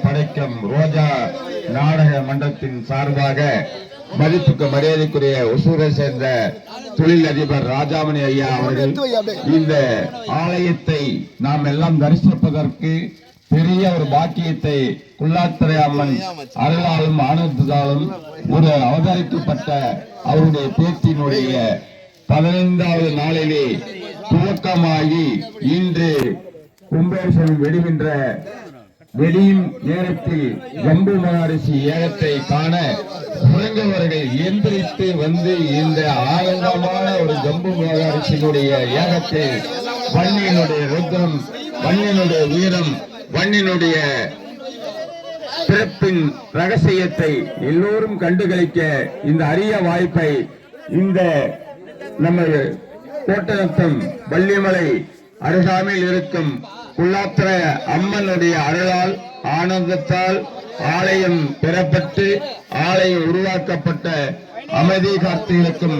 படைக்கும் ரோஜா நாடக மன்றத்தின் சார்பாக மதிப்புக்கு மரியாதைக்குரிய ஒசூரை சேர்ந்த தொழில் அதிபர் ராஜாமணி ஐயா அவர்கள் இந்த ஆலயத்தை நாம் எல்லாம் தரிசிப்பதற்கு பெரிய ஒரு பாக்கியத்தை குல்லாத்துறை அம்மன் அருளாலும் ஆனந்தத்தாலும் ஒரு அவதரிக்கப்பட்ட அவருடைய பேச்சினுடைய 15வது நாளிலே துவக்கமாகி இன்று கும்பேசனம் வெடியும் நேரத்தில் ஜம்பு மகரிஷி ஏகத்தை காண உறங்கவர்கள் எந்திரித்து வந்து இந்த ஆனந்தமான ஒரு ஜம்பு மகரிஷியினுடைய ஏகத்தை வன்னியினுடைய ருத்ரம், வன்னியினுடைய வீரம், வன்னியினுடைய பிறப்பின் ரகசியத்தை எல்லோரும் கண்டுகளிக்க இந்த அரிய வாய்ப்பை இந்த நம்ம கோட்டநத்தம் வள்ளிமலை அருகாமையில் இருக்கும் குல்லாத்திர அம்மனுடைய அருளால் ஆனந்தத்தால் ஆலயம் பெறப்பட்டு ஆலயம் உருவாக்கப்பட்ட அமைதி கார்த்திகளுக்கும்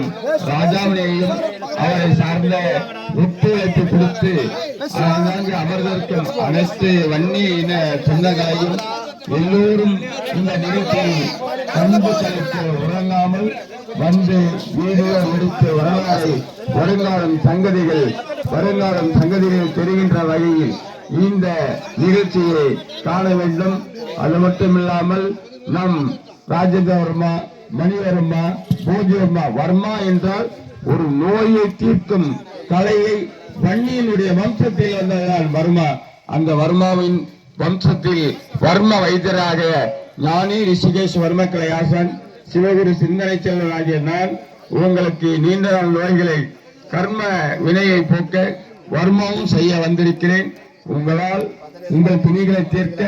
ராஜாமணியையும் அவரை சார்ந்த ஒத்துழைப்பு கொடுத்து அமர்ந்திருக்கும் அனைத்து வன்னி இன சொந்தங்களையும் எல்லோரும் இந்த நிகழ்ச்சியை கண்டு செலுத்த உறங்காமல் வந்து வீடியோ எடுத்து வருங்காலம் சங்கதிகள் தெரிகின்ற வகையில் இந்த நிகழ்ச்சியை காண வேண்டும். அது மட்டுமில்லாமல் நம் ராஜேந்திர வர்மா, மணிவர்மா, பூஜ்யவர்மா, வர்மா என்றால் ஒரு நோயை தீர்க்கும் கலையை வன்னியினுடைய வம்சத்தில் வந்ததுதான் வர்மா. அந்த வர்மாவின் வம்சத்தில் வர்ம வைத்தியராக ஞானி ரிஷிகேஷ் வர்மக்கலை ஆசான் சிவகுரு சிந்தனை செல்வன் ஆகிய நான் உங்களுக்கு நீண்ட நாள் நோய்களை கர்ம வினையை போக்க வர்மாவும் செய்ய வந்திருக்கிறேன். உங்களால் உங்கள் துணிகளை தீர்க்க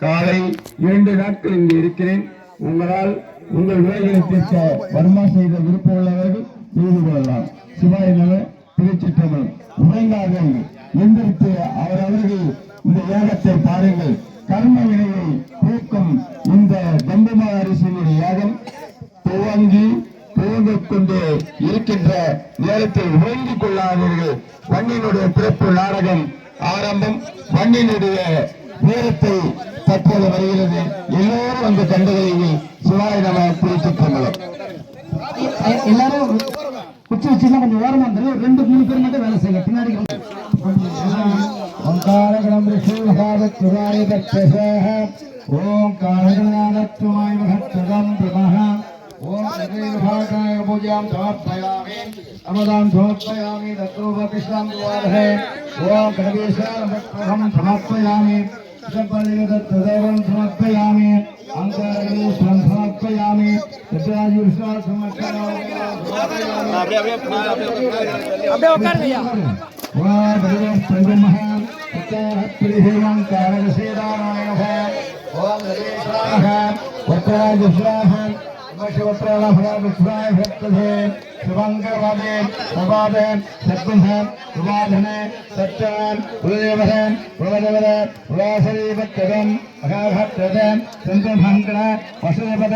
காலை 2 நாட்கள் இங்கு இருக்கிறேன். உங்களால் உங்கள் நோய்களை தீர்க்க வர்மா செய்த விருப்பம் உள்ளவர்கள் செய்து கொள்ளலாம். சிவாய நல திருச்சிற்றம்பலம். உறங்காதவர்கள் எந்திரித்து அவர்கள் இந்த ஏகத்தை பாருங்கள். கர்ம வினையை போக்கும் இந்த ஜம்புமா அரிசியினுடைய யாகம் துவங்கிக் கொண்டு இருக்கின்ற நேரத்தில் உறங்கிக் கொள்ளாதீர்கள். வன்னியினுடைய பிறப்பு நாடகம் ஆரம்பம். வன்னியினுடைய நேரத்தை தற்போது வருகிறது. எல்லோரும் அந்த கண்டுகளை சிவாய நம குறிச்சிட்டோம். எல்லாரும் குச்சி வச்சுன்னா கொஞ்சம் ஓரமா இருந்தாலும் 2-3 பேர் மட்டும் வேலை செய்யல. பின்னாடி ஓங்காரகணம் ரிஷூஹாவத்துராய தத்சஹ ஓங்காரகணாதத்துமாய மஹத்வதம் பிரமஹ ஓம் சகேவிபாகாய பூஜாம் சமர்ப்பயாமி அமதாம் சமர்ப்பயாமி தத்ரோபதிஷ்டாம் துவாரஹே ஓம் கடவேஷாரம் சமர்ப்பயாமி சம்பலிதத்ததேவம் சமர்ப்பயாமி அங்காரகணேஷம் சமர்ப்பயாமி சத்யாஜுர்ஷா சமர்ப்பயாமி அப்படியே உட்காருங்க. ஓம் பிரம்மஹ சத்யாஹத்ரிஹேவம் காரகசேதாராயணஹ ஓம் ரவேஷாஹ வத்ராஜுஷாஹ वशवत्रालफलाभिप्राय भक्तधे शुभंकरवादे प्रभादे सत्पुंसं सुवाधने सत्यान उदयवहन प्रवदवद उलासरीवत्तदं अघाघत्तदं संतभंकण वसुदेवद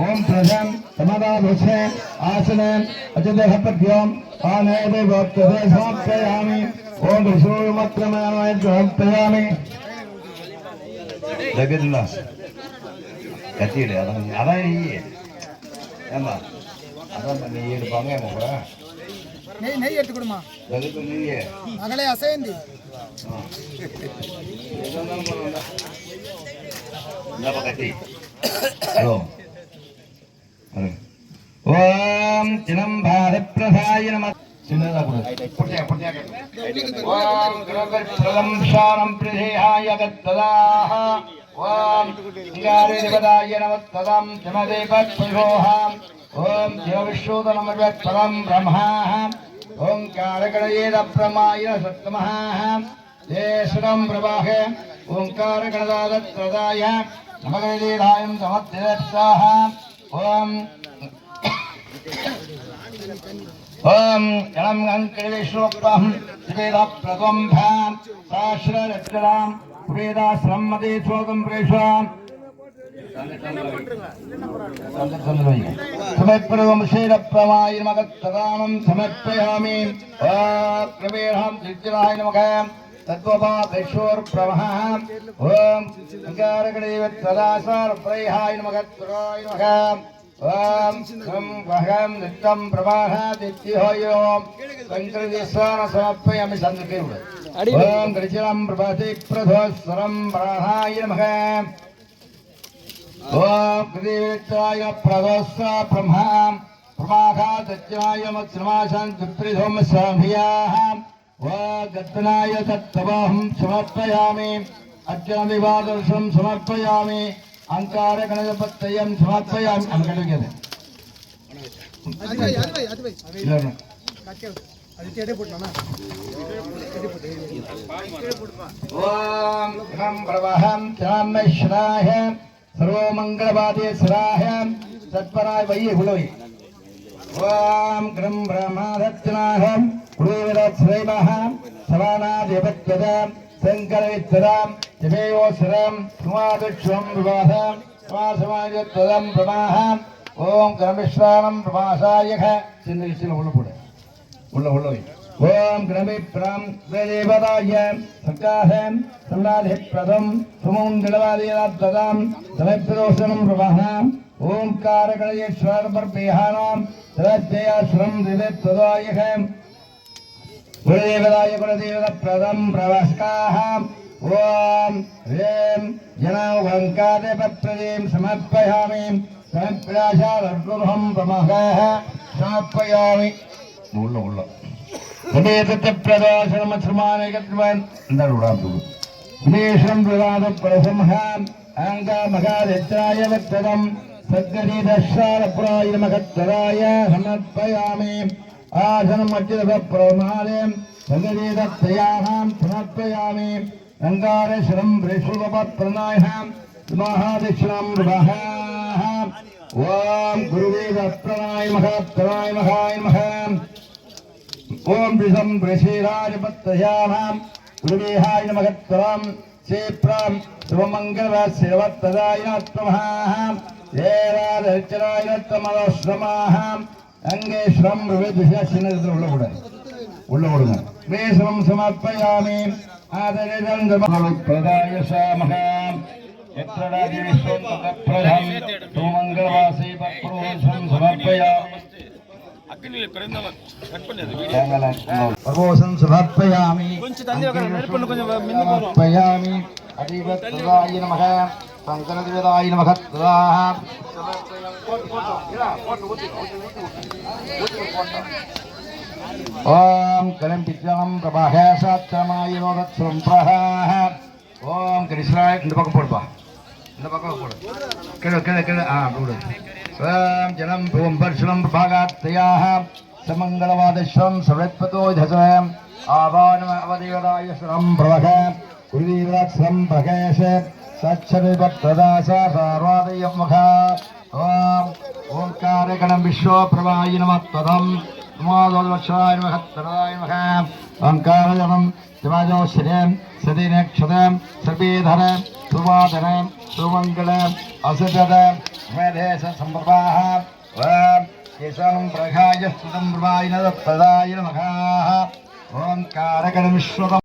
ओम प्रजं समादाभुषे आसनं अजदहपद्यों आनयदे वक्तदे समर्पयामि ओम ऋषोमक्रमाय समर्पयामि जगन्नाथ கத்திடு அதான் ஏமா அதான் நீ எடுப்பாங்க நெய் எடுத்து கொடுமா மகளே அசைந்தி கத்தி ஹலோ ஓம் சினம் பாரத் பிரதாய நம சின்னதா ஓம் கிரகம் சாரம் பிரதேயாய கத்ததாஹ ஓம் திகாரே தேவதாய நமஸ்ததம் ஜமதேவத்பயோஹம் ஓம் ஜீவவிஷ்ணுதனமத்பதம் பிரம்மாஹம் ஓம் காரகணயேதப்ரமாய சத்தமஹம் தேசுரம் பிரபாஹ ஓங்காரகணதாதத்ரதாய நமகேதாயம் சமத்யேத்சாஹ ஓம் ஓம் யலம் அங்கிரேஷ்வப்ரம் திவேதப்ரதம்பம் சாஸ்ரரத்ராம் வேதாஸ்ரம் மதே சோகம் பிரேஷாம் சமர்ப்பணம் ஸ்ரீரப்ரமாய மகத்ததானம் சமர்ப்பயாமி பிரவேஹம் சித்திராய நமக तद्वपा विश्वोर्ब्रह्मः ओम अंगारगणेवत्तदासार प्रयहाय नमः तराय नमः ओम सं वहं नित्यं प्रवाहादित्योम संकृतिस्वान समर्पयामि संकेव ओम गृजलं प्रभाते प्रधोस्वरं प्रहाय नमः ओम कृतिवेत्ताय प्रदोस्व ब्रह्मा प्रमाघादज्ञाय मत्समाशान् विप्रिधोम स्वाभियाः गत्नाय तत्तवाहं समर्पयामि अज्ञानविवादर्शं समर्पयामि अंकारगणपतयं समर्पयामि अंकलगे ओम घं प्रवहं चामेश्वराय सर्वमंगलवादे सराय तत्पराय वयि हुलोई ओम ग्रं ब्रह्मादत्नाहं कुलेवरश्रेमः सवानादेवत्वदां शङ्करवित्तदां जमेयोसरं सुमादुष्वं विवाहं समासमायत्वदं प्रमाः ओम ग्रमेश्वरं प्रमासायः सिन्नरिसिल उल्ल ओम ग्रमिप्रं देवदाय सकाहं सम्राधिप्रदं सुमङ्गलवादिरात्तदां समप्रदोषनं प्रमाः ओंकारगणेश्वर परमेहानां तद्जयाश्रम दिवेत्तदायः गुरुदेवदाय गुरुदेवप्रदं प्रवस्काः ओम ह्रीं जनावङ्कादेवप्रदीं समर्पयामि समर्पयाशारर्गुहं प्रमहः समर्पयामि उल्ल प्रदोषणमश्रमानगत्वन् नरुडातु विदेशं प्रदादप्रसंहाम् अङ्गमगादित्राय वक्तदं सद्गतिदशालपुराय नमः समर्पयामि आसनमच्युतप्रमादं सद्गतिदत्तयानां समर्पयामि अङ्गारेश्वरं वृषभप्रणायः महादक्षिणं नमः ॐ गुरुदेवप्रणाय नमः ओम विषम वृषेराजपत्तयानां गुरुदेहाय नमः क्षेत्रं शुभमङ्गलसेवत्तदाय नमः ஏராதச்சராய தமலஸ்ரமாஹ அங்கேஸ்வரம் விவேதிஷினத்துல உள்ள விடுங்க வேசம் சமர்ப்பயாமி ஆதரேதம் பிரதாய சாமஹ எத்ரடாதி விஸ்வம் தத்ப்ரதம் சுமங்கலவாசி பப்ரோஷம் சமர்ப்பயாமி அக்னில குறைந்தவன் கட் பண்ணது வீடியோ பரோஷம் சமர்ப்பயாமி கொஞ்சம் தண்ணி வைக்கணும் நெருப்பு கொஞ்சம் மின்ன போறோம் சமர்ப்பயாமி அதிபத்ராய நமஹ சங்கரதிவேதாய நமஹ ததாஹ ஓம் கலம் பிச்சலம் பிரபாஹ சாத்ரமாய ரோதத்ரம் பிரஹ ஓம் கிருஷ்ணாய இந்த பக்கம் போடுப்பா இந்த பக்கம் போடு கீழே போடு ஓம் ஜலம் ஓம் பர்ஷலம் பிரபாகாத்யாஹ சமங்கலவாதஸ்வம் சவத்பதோ தசம் ஆவானம அவதேவதாய ஸ்ரம் பிரவஹ குருவீராத்ஸ்ரம் பிரகேஷ सच्छदेवप्रदासा सार्वादयं मुखा ओम ओंकारगणं विश्वप्रभाय नमः तदं नमोदोलक्षाय नमः तदाय नमः ओंकारगणं शिवाजोश्रें सदिनक्षदं सर्वेधरं सुवादनं सुमङ्गलं असजदं मेधेश संप्रभाः ओम केशं प्रघाय स्तुतं प्रभाय नमः तदाय नमः ओंकारगणं विश्व